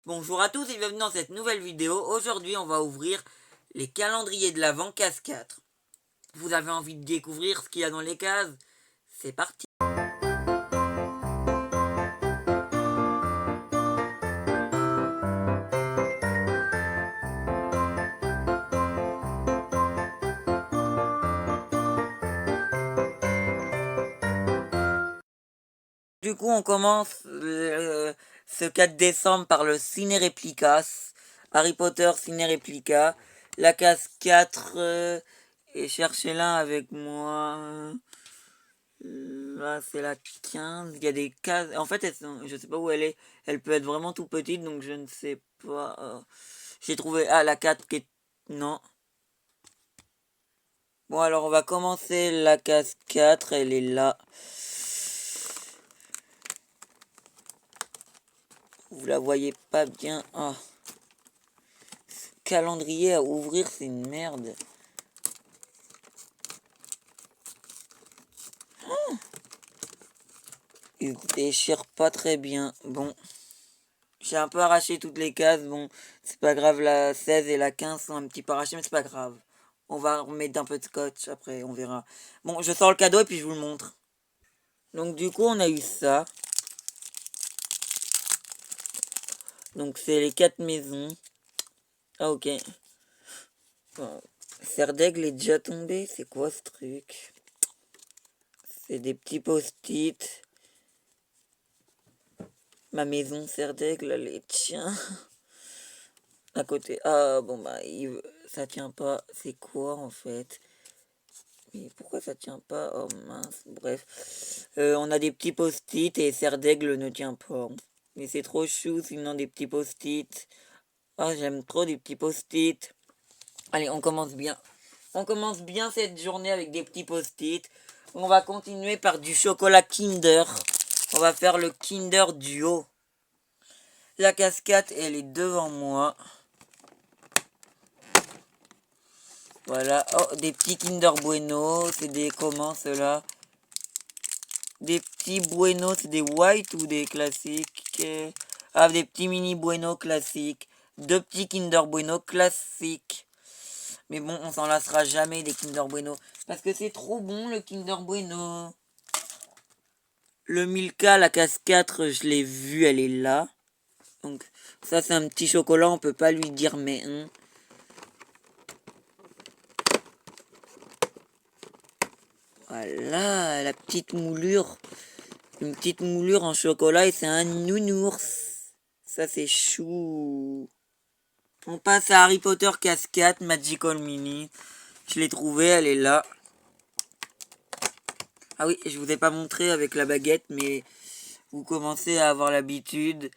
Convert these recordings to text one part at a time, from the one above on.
Bonjour à tous et bienvenue dans cette nouvelle vidéo. Aujourd'hui, on va ouvrir les calendriers de l'Avent case 4. Vous avez envie de découvrir ce qu'il y a dans les cases? C'est parti. Du coup, on commence ce 4 décembre par le Ciné Réplicas, Harry Potter Ciné Réplica, la case 4, et cherchez-la avec moi. Là, c'est la 15. Il y a des cases. En fait, je sais pas où elle est. Elle peut être vraiment tout petite, donc je ne sais pas. J'ai trouvé. Ah, la 4 qui est. Non. Bon, alors on va commencer la case 4. Elle est là. Vous la voyez pas bien. Ah. Calendrier à ouvrir, c'est une merde. Il déchire pas très bien. Bon. J'ai un peu arraché toutes les cases. Bon, c'est pas grave. La 16 et la 15 sont un petit peu arrachées, mais c'est pas grave. On va remettre un peu de scotch après, on verra. Bon, je sors le cadeau et puis je vous le montre. Donc du coup, on a eu ça. Donc c'est les 4 maisons. Ah ok. Serre d'aigle est déjà tombé. C'est quoi ce truc? C'est des petits post-it. Ma maison serre d'aigle, elle est tiens. À côté. Ah bon bah ça tient pas. C'est quoi en fait? Mais pourquoi ça tient pas? Oh mince, bref. On a des petits post-it et serre d'aigle ne tient pas. Mais c'est trop chou sinon des petits post-it. Ah, j'aime trop des petits post-it. Allez, on commence bien. On commence bien cette journée avec des petits post-it. On va continuer par du chocolat Kinder. On va faire le Kinder Duo. La cascade, elle est devant moi. Voilà. Oh, des petits Kinder Bueno. C'est des comment ceux-là? Des petits Bueno, c'est des white ou des classiques? Ah, des petits mini Bueno classiques. Deux petits Kinder Bueno classiques. Mais bon, on s'en lassera jamais des Kinder Bueno. Parce que c'est trop bon le Kinder Bueno. Le Milka, la case 4, je l'ai vu, elle est là. Donc ça c'est un petit chocolat, on peut pas lui dire mais hein. Voilà, la petite moulure. Une petite moulure en chocolat et c'est un nounours. Ça c'est chou. On passe à Harry Potter case 4, Magical Mini. Je l'ai trouvée, elle est là. Ah oui, je vous ai pas montré avec la baguette, mais vous commencez à avoir l'habitude.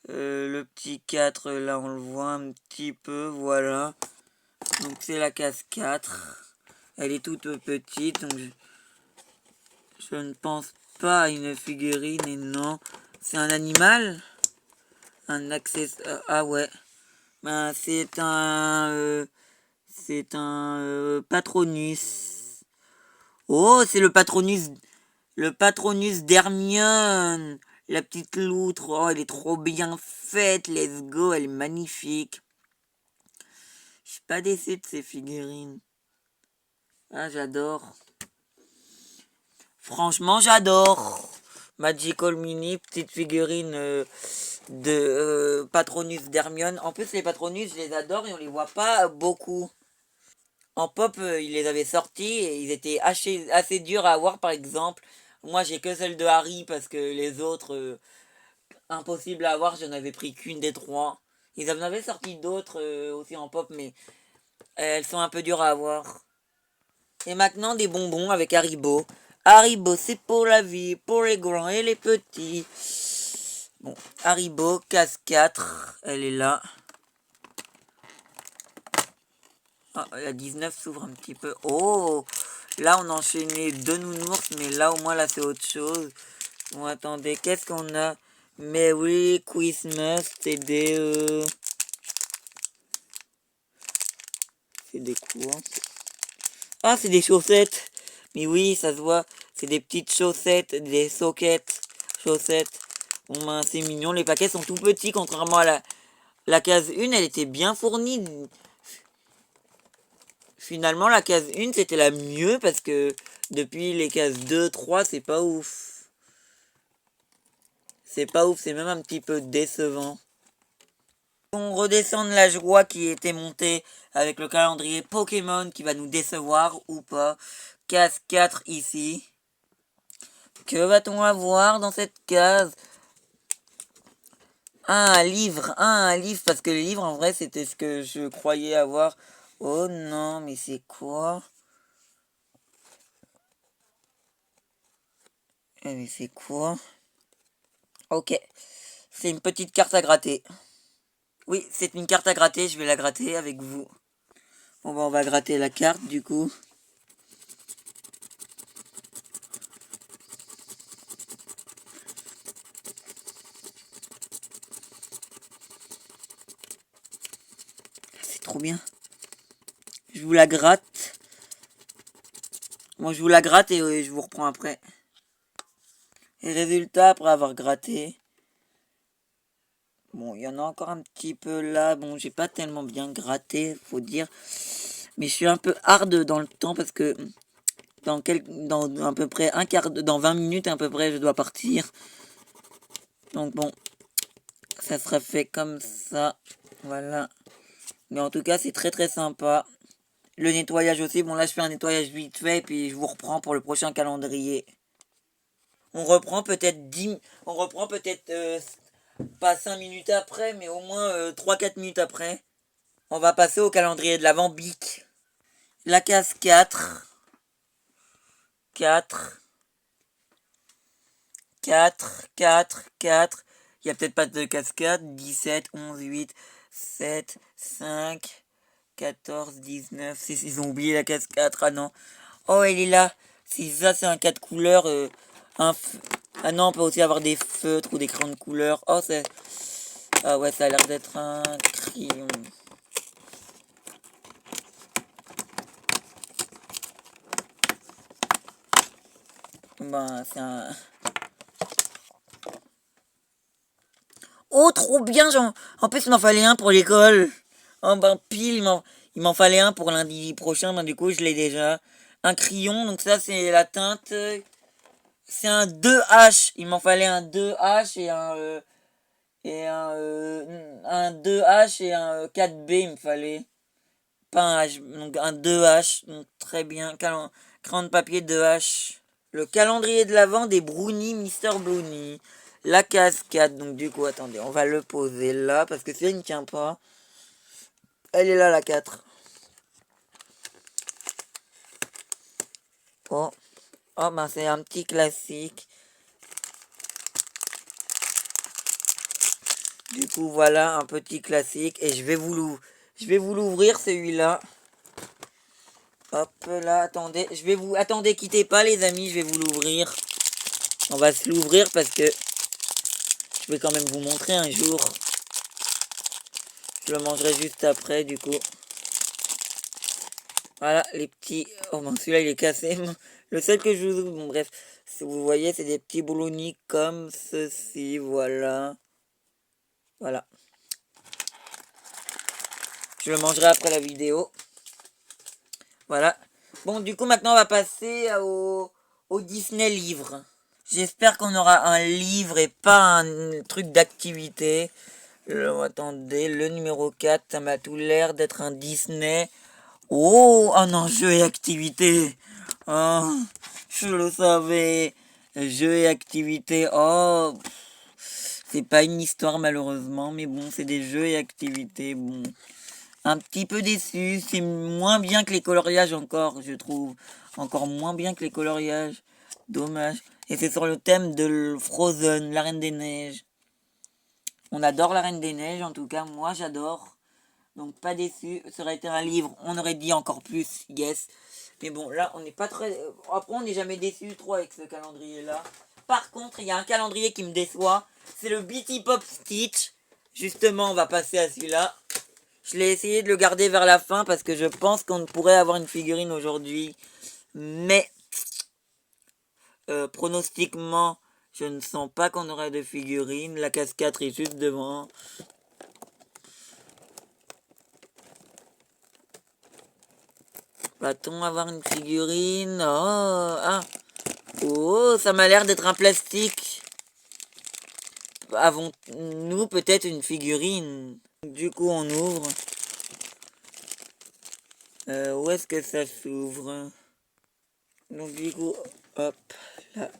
Le petit 4, là on le voit un petit peu, voilà. Donc c'est la case 4. Elle est toute petite, donc je ne pense pas à une figurine et non. C'est un animal? Un accessoire? Ah ouais. Ben, c'est un Patronus. Oh, c'est le Patronus d'Hermione. La petite loutre. Oh, elle est trop bien faite. Let's go, elle est magnifique. Je suis pas déçu de ces figurines. Ah, j'adore. Franchement, j'adore. Magical Mini, petite figurine de Patronus d'Hermione. En plus, les Patronus, je les adore et on les voit pas beaucoup. En pop, ils les avaient sortis et ils étaient assez durs à avoir, par exemple. Moi, j'ai que celle de Harry parce que les autres, impossible à avoir, j'en avais pris qu'une des trois. Ils en avaient sorti d'autres aussi en pop, mais elles sont un peu dures à avoir. Et maintenant, des bonbons avec Haribo. Haribo, c'est pour la vie, pour les grands et les petits. Bon, Haribo, case 4, elle est là. Ah, la 19 s'ouvre un petit peu. Oh, là, on a enchaîné deux nounours, mais là, au moins, là, c'est autre chose. Bon, attendez, qu'est-ce qu'on a? Merry Christmas, c'est des... c'est des quoi? Ah, c'est des chaussettes. Mais oui, ça se voit. C'est des petites chaussettes, des sockets, chaussettes. Bon, ben, c'est mignon. Les paquets sont tout petits, contrairement La case 1, elle était bien fournie. Finalement, la case 1, c'était la mieux parce que depuis les cases 2, 3, c'est pas ouf. C'est pas ouf, c'est même un petit peu décevant. On redescend de la joie qui était montée avec le calendrier Pokémon qui va nous décevoir ou pas. Case 4 ici. Que va-t-on avoir dans cette case? Un livre, parce que les livres en vrai c'était ce que je croyais avoir. Oh non, mais c'est quoi? Mais c'est quoi? Ok, c'est une petite carte à gratter. Oui, c'est une carte à gratter, je vais la gratter avec vous. Bon bah on va gratter la carte du coup. C'est trop bien. Je vous la gratte. Bon, je vous la gratte et je vous reprends après. Et résultat, après avoir gratté. Bon, il y en a encore un petit peu là. Bon, j'ai pas tellement bien gratté, faut dire. Mais je suis un peu hard dans le temps parce que dans à peu près dans 20 minutes à peu près, je dois partir. Donc bon, ça sera fait comme ça. Voilà. Mais en tout cas, c'est très très sympa. Le nettoyage aussi. Bon, là, je fais un nettoyage vite fait et puis je vous reprends pour le prochain calendrier. On reprend peut-être pas 5 minutes après, mais au moins 3-4 minutes après. On va passer au calendrier de l'Avent Bic. La case 4. 4. 4. 4. 4. Il n'y a peut-être pas de cascade. 17, 11, 8, 7, 5, 14, 19. Ils ont oublié la case 4. Ah non. Oh, elle est là. Si ça, c'est un 4 couleurs. Ah non, on peut aussi avoir des feutres ou des crayons de couleur. Oh, c'est. Ah ouais, ça a l'air d'être un crayon. Ben, c'est un. Oh, trop bien! En plus, il m'en fallait un pour l'école. Oh, ben, pile, il m'en fallait un pour lundi prochain. Ben, du coup, je l'ai déjà. Un crayon, donc ça, c'est la teinte. C'est un 2H. Il m'en fallait un 2H et un 2H et un 4B, il me fallait. Pas un H, donc un 2H. Donc, très bien. Crayon de papier 2H. Le calendrier de l'Avent des Brownies Mister Brownie. La cascade. Donc du coup, attendez, on va le poser là parce que si elle ne tient pas, elle est là la 4. Oh, oh ben c'est un petit classique. Du coup, voilà un petit classique et je vais vous l'ouvrir celui-là. Hop là, attendez, attendez, quittez pas les amis, je vais vous l'ouvrir. On va se l'ouvrir parce que je vais quand même vous montrer un jour. Je le mangerai juste après du coup. Voilà les petits. Oh bon, celui-là il est cassé. Le seul que je vous. Bon, bref, si vous voyez, c'est des petits brownies comme ceci. Voilà. Voilà. Je le mangerai après la vidéo. Voilà. Bon, du coup, maintenant on va passer au Disney livre. J'espère qu'on aura un livre et pas un truc d'activité. Attendez, le numéro 4, ça m'a tout l'air d'être un Disney. Oh, un enjeu et activité. Oh, je le savais. Jeu et activité. Oh, c'est pas une histoire malheureusement, mais bon, c'est des jeux et activités. Bon, un petit peu déçu. C'est moins bien que les coloriages encore, je trouve. Encore moins bien que les coloriages. Dommage. Et c'est sur le thème de Frozen, la Reine des Neiges. On adore la Reine des Neiges, en tout cas, moi j'adore. Donc pas déçu. Ça aurait été un livre, on aurait dit encore plus, yes. Mais bon, là, on n'est pas très. Après, on n'est jamais déçu trop avec ce calendrier-là. Par contre, il y a un calendrier qui me déçoit. C'est le BT Pop Stitch. Justement, on va passer à celui-là. Je l'ai essayé de le garder vers la fin parce que je pense qu'on pourrait avoir une figurine aujourd'hui. Mais, pronostiquement, je ne sens pas qu'on aura de figurine. La cascade est juste devant. Va-t-on avoir une figurine? Oh, ah. Oh, ça m'a l'air d'être un plastique. Avons-nous peut-être une figurine? Du coup, on ouvre. Où est-ce que ça s'ouvre? Donc du coup, hop, là.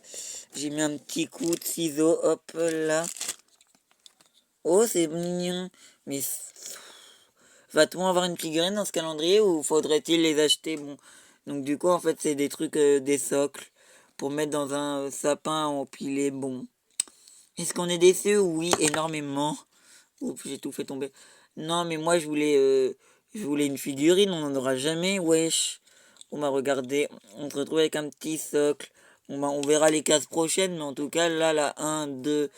J'ai mis un petit coup de ciseau, hop, là. Oh, c'est mignon. Mais va-t-on avoir une figurine dans ce calendrier ou faudrait-il les acheter? Bon, donc du coup, en fait, c'est des trucs, des socles pour mettre dans un sapin empilé. Bon, est-ce qu'on est déçu? Oui, énormément. Oups, j'ai tout fait tomber. Non, mais moi, je voulais une figurine. On n'en aura jamais. Wesh. On m'a regardé. On se retrouve avec un petit socle. On verra les cases prochaines, mais en tout cas, là, la 1, 2,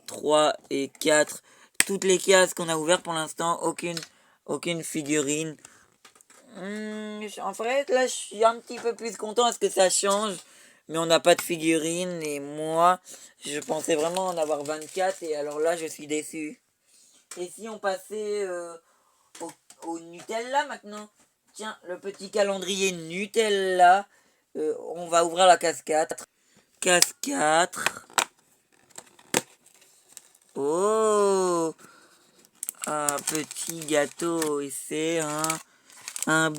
3 et 4. Toutes les cases qu'on a ouvertes pour l'instant, aucune figurine. En fait, là, je suis un petit peu plus content parce que ça change. Mais on n'a pas de figurine. Et moi, je pensais vraiment en avoir 24. Et alors là, je suis déçu. Et si on passait au, au Nutella maintenant? Tiens, le petit calendrier Nutella. On va ouvrir la case 4. Case 4. Oh, un petit gâteau. Et c'est un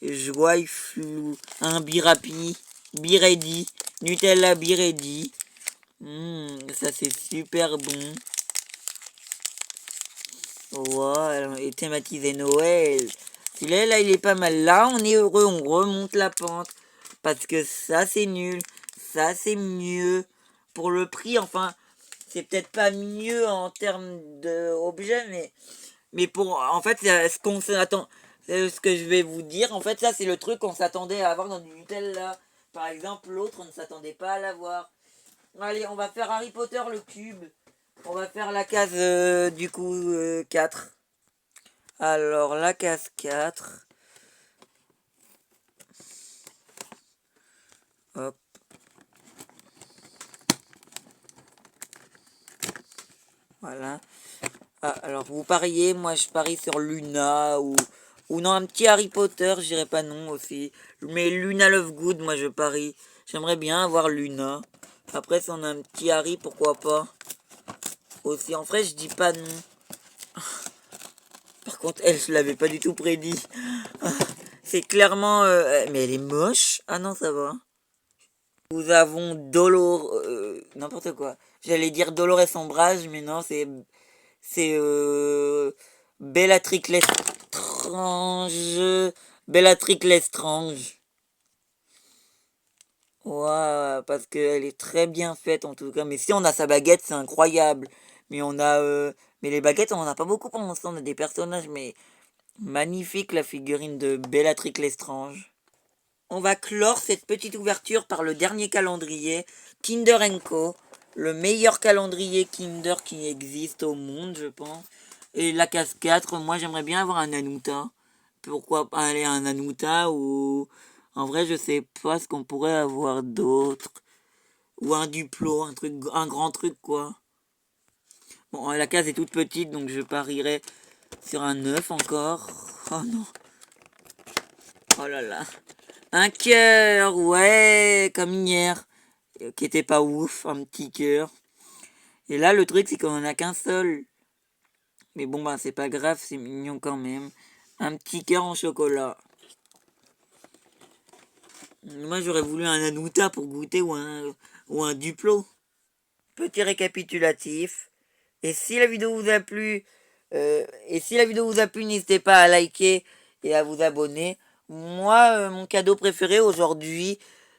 joyful. Un birapi. Biredi. Nutella biredi. Ça c'est super bon. Wow, et thématisé Noël. Celui-là, là, il est pas mal. Là, on est heureux, on remonte la pente. Parce que ça, c'est nul. Ça, c'est mieux. Pour le prix, enfin, c'est peut-être pas mieux en termes d'objet, mais pour, en fait, c'est ce qu'on s'attend. C'est ce que je vais vous dire. En fait, ça, c'est le truc qu'on s'attendait à avoir dans du Nutella. Par exemple, l'autre, on ne s'attendait pas à l'avoir. Allez, on va faire Harry Potter le cube. On va faire la case du coup 4. Alors la case 4. Hop. Voilà. Ah, alors vous pariez, moi je parie sur Luna ou non, un petit Harry Potter, je dirais pas non aussi. Mais Luna Lovegood, moi je parie. J'aimerais bien avoir Luna. Après si on a un petit Harry, pourquoi pas. Aussi, en vrai je dis pas non. Par contre, elle, je l'avais pas du tout prédit. C'est clairement... mais elle est moche. Ah non, ça va. Nous avons n'importe quoi. J'allais dire Dolores Ombrage, mais non, c'est Bellatrix Lestrange. Bellatrix Lestrange. Ouais, parce qu'elle est très bien faite en tout cas. Mais si on a sa baguette, c'est incroyable. Mais mais les baguettes, on en a pas beaucoup pour l'instant. On a des personnages, mais magnifique la figurine de Bellatrix Lestrange. On va clore cette petite ouverture par le dernier calendrier, Kinder Co. Le meilleur calendrier Kinder qui existe au monde, je pense. Et la case 4, moi j'aimerais bien avoir un Nanuta. Pourquoi pas aller à un Nanuta ou... En vrai, je sais pas ce qu'on pourrait avoir d'autre. Ou un Duplo, un grand truc quoi. Bon, la case est toute petite, donc je parierais sur un 9 encore. Oh non. Oh là là. Un cœur, ouais, comme hier. Qui était pas ouf, un petit cœur. Et là, le truc, c'est qu'on en a qu'un seul. Mais bon, bah, c'est pas grave, c'est mignon quand même. Un petit cœur en chocolat. Moi, j'aurais voulu un Anouta pour goûter ou un Duplo. Petit récapitulatif. Et si la vidéo vous a plu, n'hésitez pas à liker et à vous abonner. Moi, mon cadeau préféré aujourd'hui,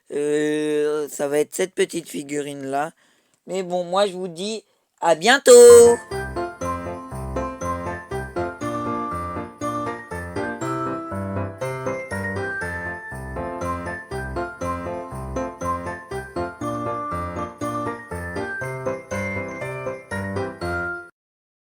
ça va être cette petite figurine là. Mais bon, moi je vous dis à bientôt.